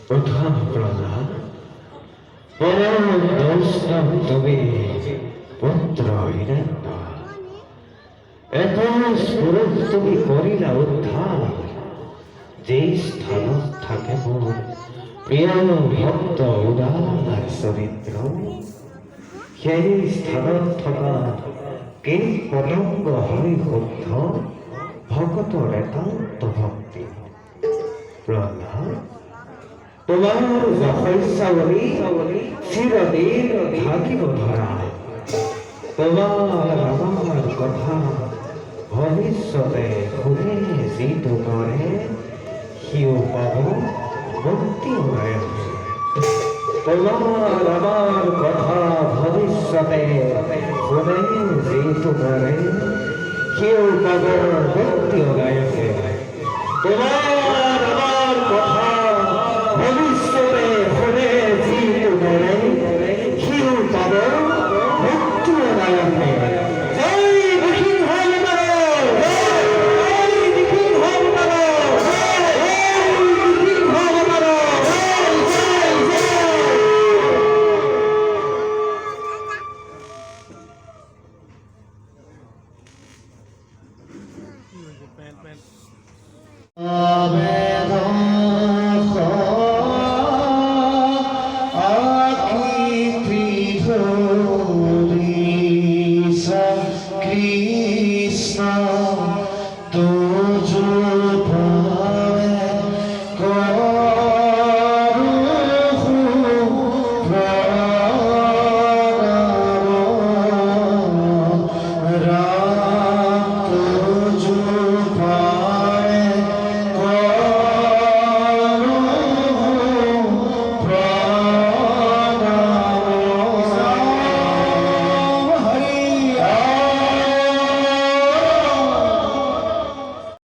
প্রধান প্রহ্লাদ পরম বৈষ্ণব তবে পুত্র হিরণ্য এত স্বরূপ তুমি করিলা উদ্ধার যে স্থান থাকে মোর প্রিয় ভক্ত উদার চরিত্র সেই স্থানত থকা কে পতঙ্গ হয় শুদ্ধ ভকতৰ একান্ত ভক্তি প্রহ্লাদ তোমার যশস্যাবলী চিরদিন থাকিব ধরা তোমার আমার কথা ভবিষ্যতে শুনে যিটো কৰে সিও পাব মুক্তি হয় তোমার আমার কথা ভবিষ্যতে শুনে যিটো কৰে সিও পাব মুক্তি গায়কে তোমার আমার কথা ভবিষ্যতে শুনে যিটো কৰে সিও পাব মুক্তি গায়কে Krishna